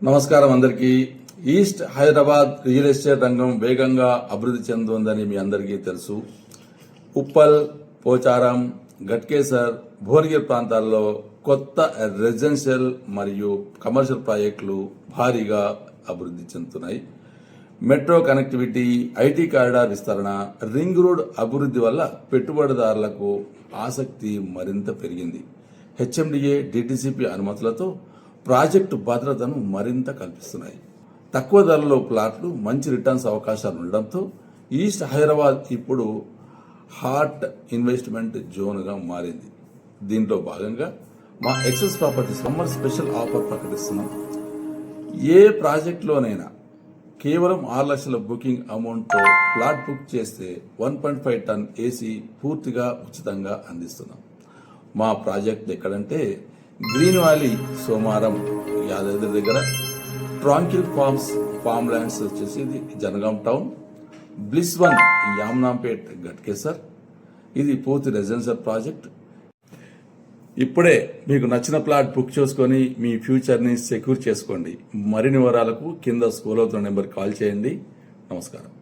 నమస్కారం అందరికీ. East Hyderabad real estate రంగం వేగంగా అభివృద్ధి చెందుతుందని మీ అందరికీ తెలుసు. ఉప్పల్, పోచారం, గట్కేసర్, భువనగిరి ప్రాంతాల్లో కొత్త రెసిడెన్షియల్ మరియు కమర్షియల్ ప్రాజెక్టులు భారీగా అభివృద్ధి చెందుతున్నాయి. మెట్రో కనెక్టివిటీ, ఐటీ కారిడార్ విస్తరణ, రింగ్ రోడ్ అభివృద్ధి వల్ల పెట్టుబడిదారులకు ఆసక్తి మరింత పెరిగింది. హెచ్ఎండిఏ, డిటిసిపి అనుమతులతో ప్రాజెక్టు భద్రతను మరింత కల్పిస్తున్నాయి. తక్కువ ధరలో ప్లాట్లు, మంచి రిటర్న్స్ అవకాశాలు ఉండడంతో ఈస్ట్ హైదరాబాద్ ఇప్పుడు హాట్ ఇన్వెస్ట్మెంట్ జోన్గా మారింది. దీంట్లో భాగంగా మా access property summer special offer ప్రకటిస్తున్నాం. ఏ ప్రాజెక్టులోనైనా కేవలం 6 లక్షల బుకింగ్ అమౌంట్తో ప్లాట్ బుక్ చేస్తే 1.5 టన్ ఏసీ పూర్తిగా ఉచితంగా అందిస్తున్నాం. మా ప్రాజెక్ట్ ఎక్కడంటే గ్రీన్ వ్యాలీ, సోమారం, యాదాద్రి దగ్గర, ట్రాంకిల్ ఫార్మ్ ల్యాండ్స్ వచ్చేసి ఇది జనగాం టౌన్, బ్లిస్ 1 యామ్నాంపేట్, గట్కేసర్. ఇది పూర్తి రెసిడెన్షియల్ ప్రాజెక్ట్. ఇప్పుడే మీకు నచ్చిన ప్లాట్ బుక్ చేసుకొని మీ ఫ్యూచర్ని సెక్యూర్ చేసుకోండి. మరిన్ని వివరాలకు కింద స్క్రోల్ అవుతున్న నెంబర్ కాల్ చేయండి. నమస్కారం.